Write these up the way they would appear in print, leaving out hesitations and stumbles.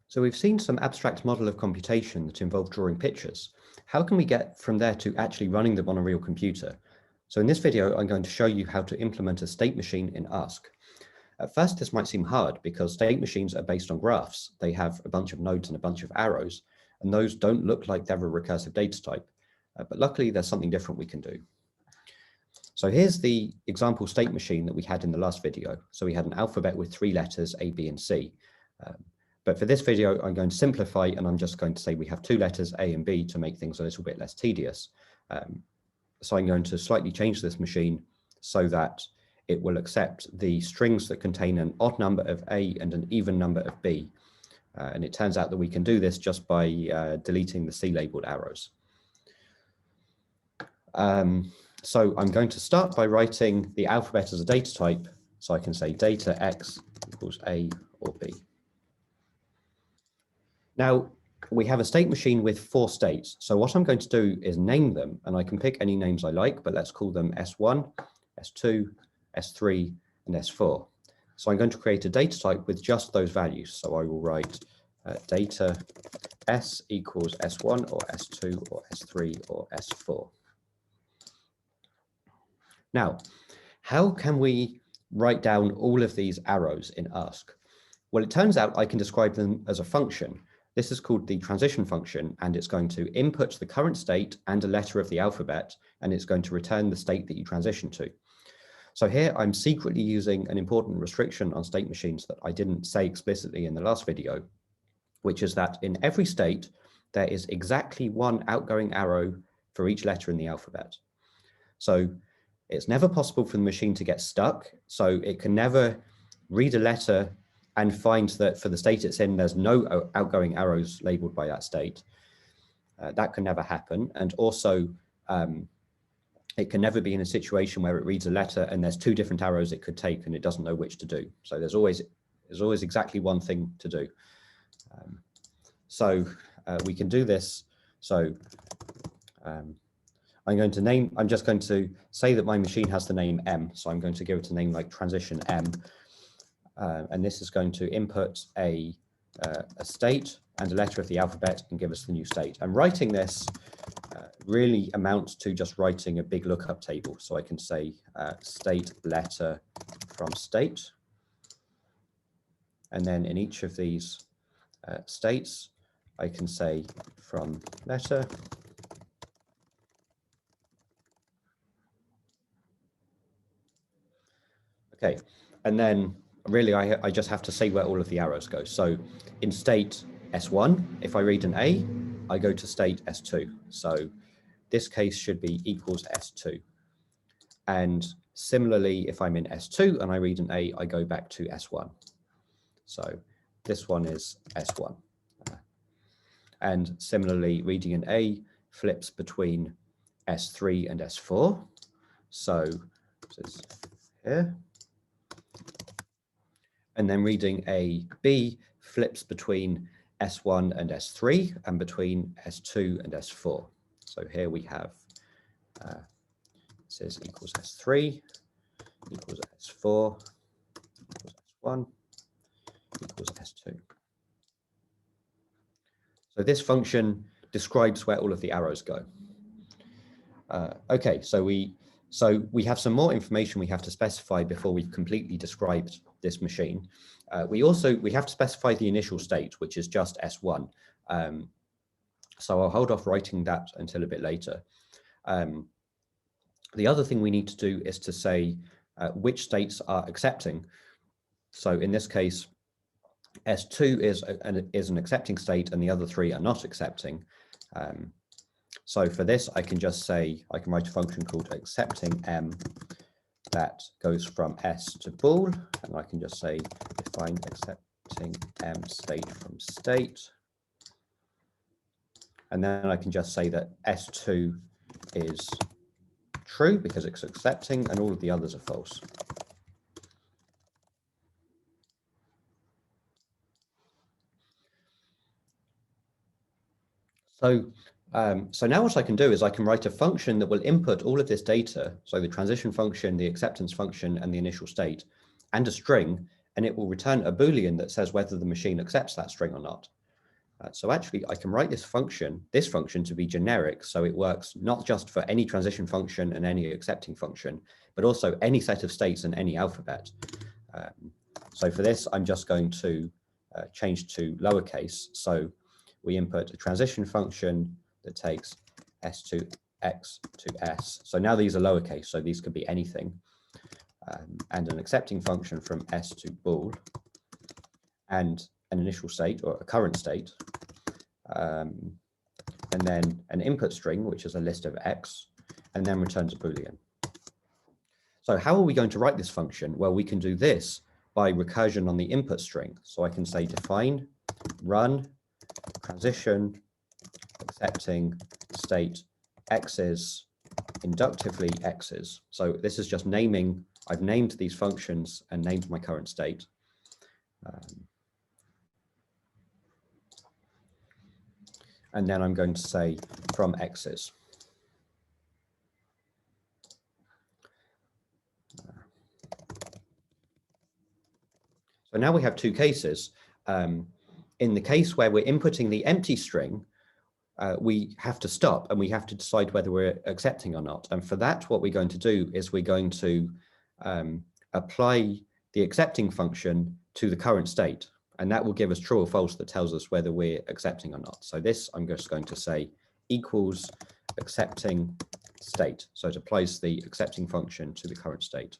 So we've seen some abstract model of computation that involved drawing pictures. How can we get from there to actually running them on a real computer? So in this video, I'm going to show you how to implement a state machine in Ask. At first, this might seem hard because state machines are based on graphs. They have a bunch of nodes and a bunch of arrows, and those don't look like they're a recursive data type. But luckily, there's something different we can do. So here's the example state machine that we had in the last video. So we had an alphabet with 3 letters, A, B, and C. But for this video, I'm going to simplify, and I'm just going to say we have 2 letters, A and B, to make things a little bit less tedious. So I'm going to slightly change this machine so that it will accept the strings that contain an odd number of A and an even number of B. And it turns out that we can do this just by deleting the C-labeled arrows. So I'm going to start by writing the alphabet as a data type. So I can say data X equals A or B. Now, we have a state machine with 4 states. So what I'm going to do is name them, and I can pick any names I like, but let's call them S1, S2, S3, and S4. So I'm going to create a data type with just those values. So I will write data S equals S1 or S2 or S3 or S4. Now, how can we write down all of these arrows in Ask? Well, it turns out I can describe them as a function. This is called the transition function, and it's going to input the current state and a letter of the alphabet, and it's going to return the state that you transition to. So here I'm secretly using an important restriction on state machines that I didn't say explicitly in the last video, which is that in every state, there is exactly 1 outgoing arrow for each letter in the alphabet. So it's never possible for the machine to get stuck, so it can never read a letter and find that for the state it's in, there's no outgoing arrows labeled by that state. That can never happen. And also, it can never be in a situation where it reads a letter and there's 2 different arrows it could take and it doesn't know which to do. So there's always exactly 1 thing to do. We can do this. So I'm just going to say that my machine has the name M. So I'm going to give it a name like transition M. And this is going to input a state and a letter of the alphabet and give us the new state. And writing this really amounts to just writing a big lookup table. So I can say state letter from state. And then in each of these states, I can say from letter. Okay, and then really I just have to say where all of the arrows go. So in state S1, if I read an A, I go to state S2. So this case should be equals S2. And similarly, if I'm in S2 and I read an A, I go back to S1. So this one is S1. And similarly, reading an A flips between S3 and S4. So it's here. And then reading a B flips between S1 and S3 and between S2 and S4. So here we have, it says equals S3, equals S4, equals S1, equals S2. So this function describes where all of the arrows go. Okay, so we have some more information we have to specify before we've completely described this machine. We have to specify the initial state, which is just S1. So I'll hold off writing that until a bit later. The other thing we need to do is to say which states are accepting. So in this case, S2 is an accepting state and the other 3 are not accepting. So for this, I can just say, I can write a function called accepting M that goes from S to bool, and I can just say define accepting M state from state. And then I can just say that S2 is true because it's accepting and all of the others are false. So now what I can do is I can write a function that will input all of this data, so the transition function, the acceptance function, and the initial state, and a string, and it will return a Boolean that says whether the machine accepts that string or not. So actually, I can write this function to be generic, so it works not just for any transition function and any accepting function, but also any set of states and any alphabet. So for this, I'm just going to change to lowercase. So we input a transition function that takes s to x to s. So now these are lowercase, so these could be anything. And an accepting function from s to bool, and an initial state or a current state, and then an input string, which is a list of x, and then returns a Boolean. So how are we going to write this function? Well, we can do this by recursion on the input string. So I can say define run transition accepting state x's inductively x's. So this is just naming, I've named these functions and named my current state. And then I'm going to say from x's. So now we have two cases. In the case where we're inputting the empty string, we have to stop and we have to decide whether we're accepting or not. And for that, what we're going to do is we're going to apply the accepting function to the current state. And that will give us true or false that tells us whether we're accepting or not. So this, I'm just going to say equals accepting state. So it applies the accepting function to the current state.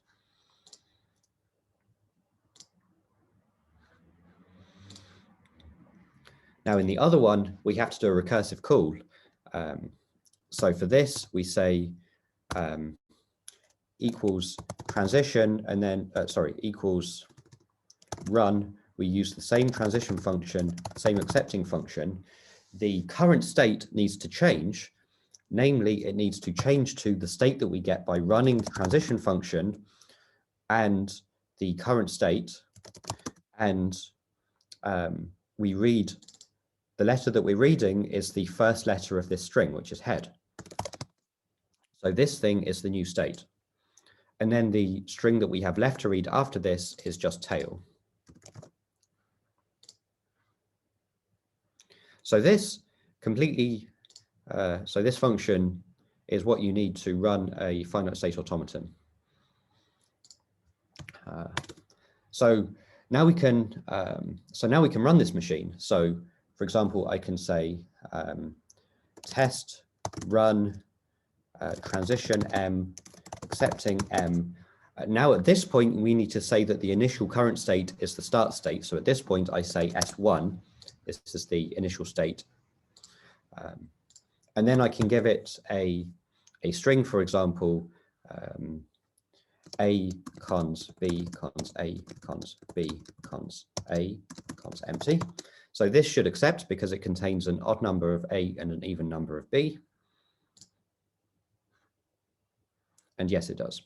Now in the other one, we have to do a recursive call. So for this, we say equals transition and then, equals run. We use the same transition function, same accepting function. The current state needs to change. Namely, it needs to change to the state that we get by running the transition function and the current state. And we read, the letter that we're reading is the first letter of this string, which is head. So this thing is the new state. And then the string that we have left to read after this is just tail. So this completely, so this function is what you need to run a finite state automaton. So now we can run this machine. So for example, I can say test run transition m accepting m. Now at this point, we need to say that the initial current state is the start state. So at this point, I say s1. This is the initial state. And then I can give it a string, for example, a cons b cons a cons b cons a cons empty. So this should accept because it contains an odd number of a and an even number of b. And yes, it does.